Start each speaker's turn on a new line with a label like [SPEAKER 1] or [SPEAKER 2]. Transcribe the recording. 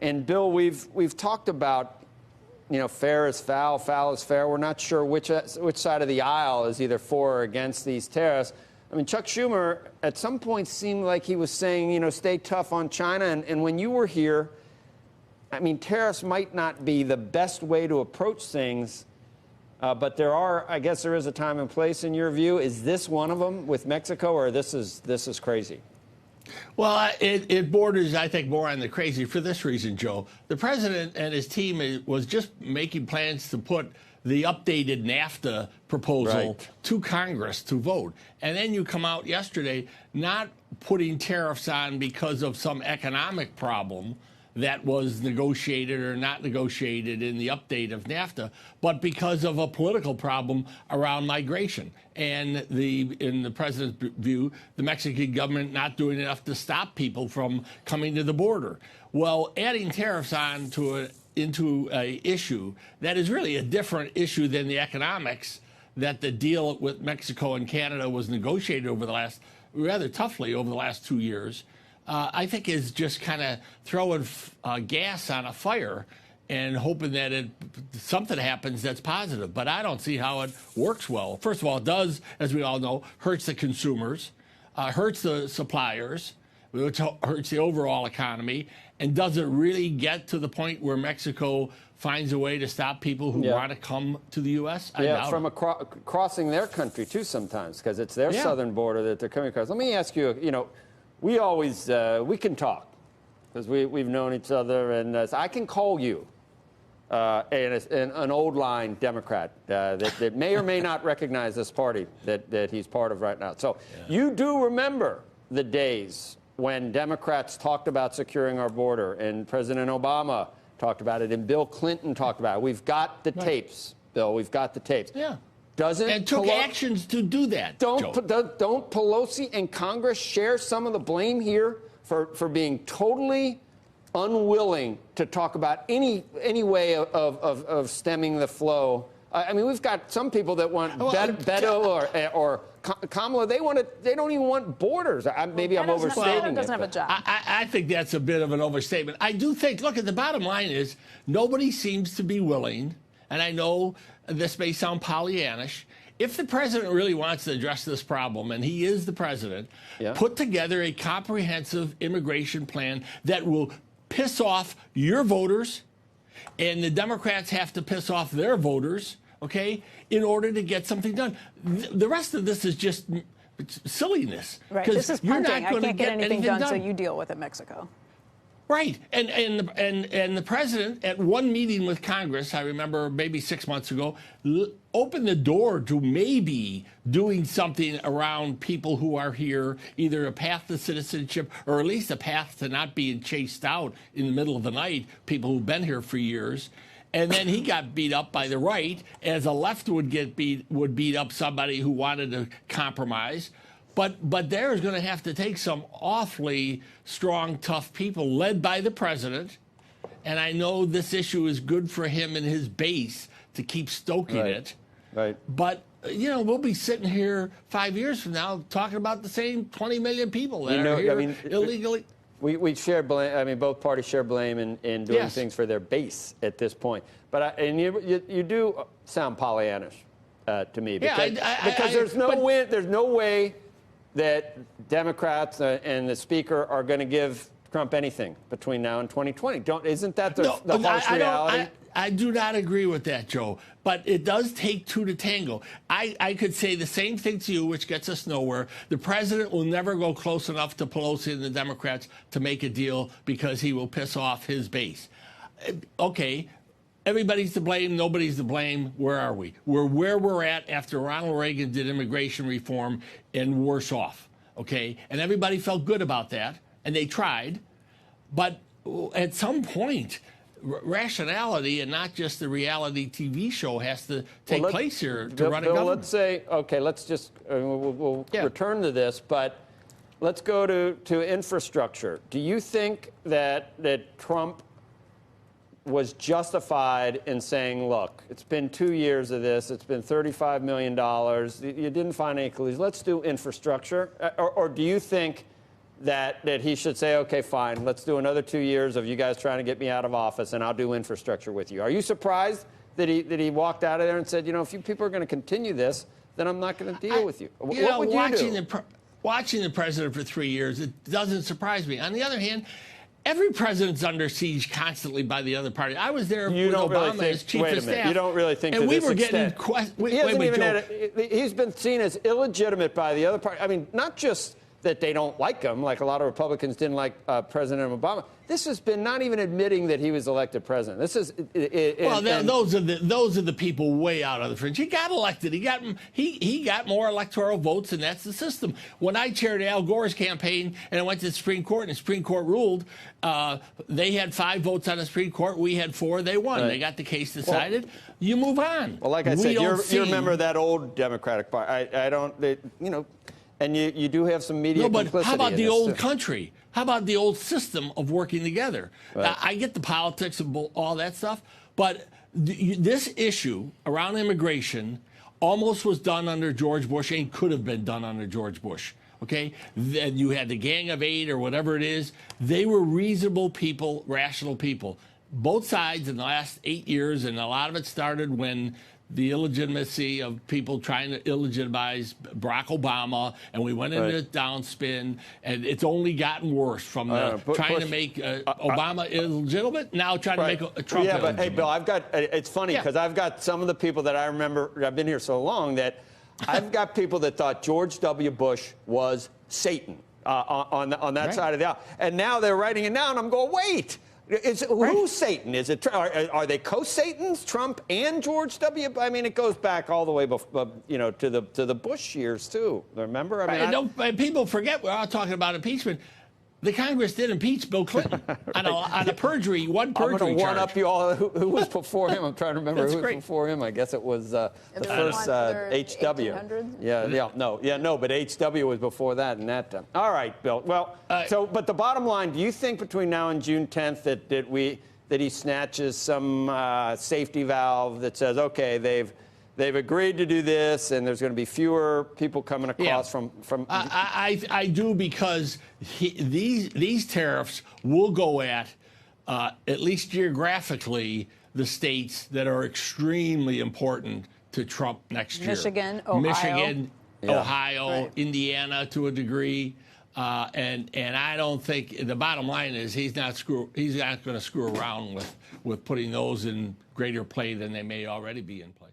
[SPEAKER 1] And Bill, we've talked about, you know, fair is foul, foul is fair. We're not sure which side of the aisle is either for or against these tariffs. I mean, Chuck Schumer at some point seemed like he was saying, you know, stay tough on China. And when you were here, I mean, tariffs might not be the best way to approach things, but I guess there is a time and place in your view. Is this one of them with Mexico, or this is crazy?
[SPEAKER 2] Well, it borders, I think, more on the crazy for this reason, Joe. The president and his team was just making plans to put the updated NAFTA proposal to Congress to vote. And then you come out yesterday not putting tariffs on because of some economic problem that was negotiated or not negotiated in the update of NAFTA, but because of a political problem around migration. And in the president's view, the Mexican government not doing enough to stop people from coming to the border. Well, adding tariffs on into a issue that is really a different issue than the economics that the deal with Mexico and Canada was negotiated rather toughly over the last 2 years, I think is just kind of throwing gas on a fire and hoping that something happens that's positive. But I don't see how it works well. First of all, it does, as we all know, hurts the consumers, hurts the suppliers, which hurts the overall economy, and doesn't really get to the point where Mexico finds a way to stop people who want to come to the U.S.?
[SPEAKER 1] From crossing their country, too, sometimes, because it's their southern border that they're coming across. Let me ask you, you know, we always, we can talk, because we've known each other, and I can call you an old line Democrat that may or may not recognize this party that he's part of right now. So you do remember the days when Democrats talked about securing our border, and President Obama talked about it, and Bill Clinton talked about it. We've got the tapes, Bill. We've got the tapes.
[SPEAKER 2] Yeah. And took actions to do that.
[SPEAKER 1] Don't Pelosi and Congress share some of the blame here for being totally unwilling to talk about any way of stemming the flow? I mean, we've got some people that want Beto or Kamala. They don't even want borders. Maybe I'm overstating it.
[SPEAKER 3] Doesn't have a job.
[SPEAKER 2] I think that's a bit of an overstatement. I do think. Look, at the bottom line is nobody seems to be willing, and I know this may sound Pollyannish. If the president really wants to address this problem, and he is the president, put together a comprehensive immigration plan that will piss off your voters, and the Democrats have to piss off their voters, okay, in order to get something done. The rest of this is just silliness.
[SPEAKER 3] Right. This is punting. I can't get anything done, so you deal with it, Mexico.
[SPEAKER 2] Right. And the president, at one meeting with Congress, I remember maybe 6 months ago, opened the door to maybe doing something around people who are here, either a path to citizenship or at least a path to not being chased out in the middle of the night, people who've been here for years. And then he got beat up by the right, as a left would beat up somebody who wanted to compromise. But there's going to have to take some awfully strong, tough people led by the president. And I know this issue is good for him and his base to keep stoking it. Right. But, you know, we'll be sitting here 5 years from now talking about the same 20 million people that are here illegally.
[SPEAKER 1] We share blame. I mean, both parties share blame in doing things for their base at this point. But you do sound Pollyannish to me, because there's no way that Democrats and the Speaker are going to give Trump anything between now and 2020. Isn't that the harsh reality?
[SPEAKER 2] I do not agree with that, Joe. But it does take two to tango. I could say the same thing to you, which gets us nowhere. The president will never go close enough to Pelosi and the Democrats to make a deal because he will piss off his base. Okay. Everybody's to blame, nobody's to blame. Where are we? We're where we're at after Ronald Reagan did immigration reform, and worse off, okay? And everybody felt good about that, and they tried. But at some point, rationality and not just the reality TV show has to take place here to run a government.
[SPEAKER 1] Let's say, okay, let's just, we'll return to this, but let's go to infrastructure. Do you think that Trump was justified in saying, look, it's been 2 years of this, it's been $35 million, you didn't find any clues, let's do infrastructure? Or do you think that he should say, okay, fine, let's do another 2 years of you guys trying to get me out of office, and I'll do infrastructure with you. Are you surprised that he walked out of there and said, you know, if you people are going to continue this, then I'm not going to deal with you? What would you do?
[SPEAKER 2] Watching the president for 3 years, it doesn't surprise me. On the other hand, every president's under siege constantly by the other party. I was there with Obama as chief of staff.
[SPEAKER 1] You don't really think
[SPEAKER 2] and
[SPEAKER 1] to this extent. He's been seen as illegitimate by the other party. I mean, not just that they don't like him, like a lot of Republicans didn't like President Obama. This has been not even admitting that he was elected president. This is
[SPEAKER 2] those are the people way out of the fringe. He got elected. He got more electoral votes, and that's the system. When I chaired Al Gore's campaign and I went to the Supreme Court, and the Supreme Court ruled, they had 5 votes on the Supreme Court. We had 4. They won. Right. They got the case decided. You move on.
[SPEAKER 1] Well, like I said, you're a member of that old Democratic Party. I don't, you know. And you do have some media complicity.
[SPEAKER 2] How about the old country? How about the old system of working together? Right. I get the politics of all that stuff, but this issue around immigration almost was done under George Bush and could have been done under George Bush. Okay? Then you had the Gang of Eight or whatever it is. They were reasonable people, rational people. Both sides in the last 8 years, and a lot of it started when the illegitimacy of people trying to illegitimize Barack Obama, and we went into downspin, and it's only gotten worse from trying to make Obama illegitimate, now trying to make Trump illegitimate.
[SPEAKER 1] But hey, Bill, it's funny because I've got some of the people that I remember, I've been here so long, that I've got people that thought George W. Bush was Satan on that side of the aisle. And now they're writing it down, and I'm going, wait. Who's Satan? Is it? Are they co-Satans, Trump and George W.? I mean, it goes back all the way, to the Bush years too. Remember? I mean,
[SPEAKER 2] people forget we're all talking about impeachment. The Congress did impeach Bill Clinton on a perjury, one perjury charge.
[SPEAKER 1] I'm going to one up you all. Who was before him? I'm trying to remember who was before him. I guess it was the first H.W. But H.W. was before that and that time. All right, Bill. Well, but the bottom line, do you think between now and June 10th that he snatches some safety valve that says, okay, they've agreed to do this, and there's going to be fewer people coming across from.
[SPEAKER 2] I do, because these tariffs will go at least geographically, the states that are extremely important to Trump next year.
[SPEAKER 3] Michigan,
[SPEAKER 2] Ohio,
[SPEAKER 3] right.
[SPEAKER 2] Indiana to a degree. And I don't think the bottom line is he's not going to screw around with putting those in greater play than they may already be in play.